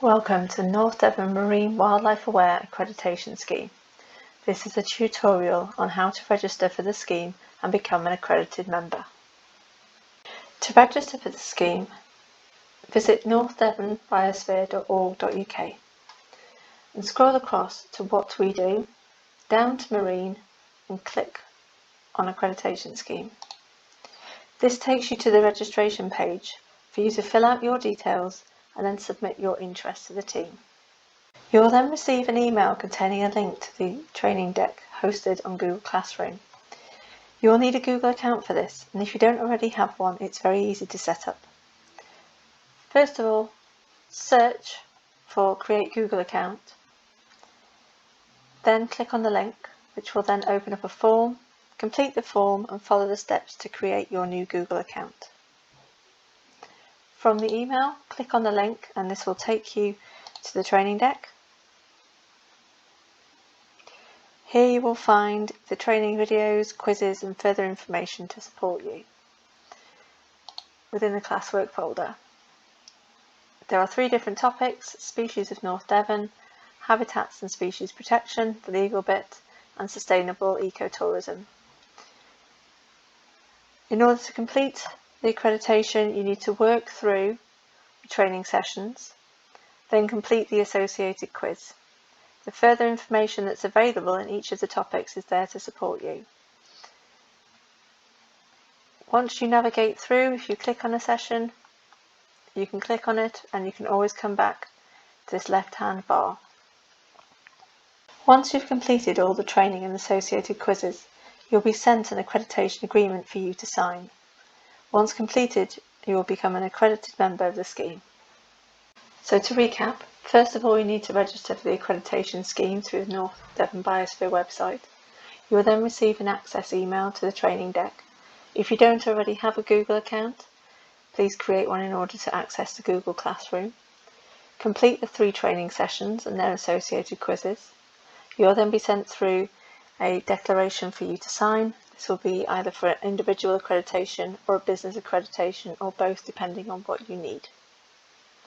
Welcome to the North Devon Marine Wildlife Aware Accreditation Scheme. This is a tutorial on how to register for the scheme and become an accredited member. To register for the scheme, visit northdevonbiosphere.org.uk and scroll across to What We Do, down to Marine and click on Accreditation Scheme. This takes you to the registration page for you to fill out your details and then submit your interest to the team. You will then receive an email containing a link to the training deck hosted on Google Classroom. You will need a Google account for this, and if you don't already have one, it's very easy to set up. First of all, search for Create Google Account, then click on the link, which will then open up a form. Complete the form and follow the steps to create your new Google account. From the email, click on the link and this will take you to the training deck. Here you will find the training videos, quizzes and further information to support you within the classwork folder. There are 3 different topics: species of North Devon, habitats and species protection, the legal bit, and sustainable ecotourism. In order to complete the accreditation, you need to work through the training sessions, then complete the associated quiz. The further information that's available in each of the topics is there to support you. Once you navigate through, if you click on a session, you can click on it and you can always come back to this left-hand bar. Once you've completed all the training and associated quizzes, you'll be sent an accreditation agreement for you to sign. Once completed, you will become an accredited member of the scheme. So to recap, first of all you need to register for the accreditation scheme through the North Devon Biosphere website. You will then receive an access email to the training deck. If you don't already have a Google account, please create one in order to access the Google Classroom. Complete the 3 training sessions and their associated quizzes. You will then be sent through a declaration for you to sign. This will be either for an individual accreditation or a business accreditation, or both, depending on what you need.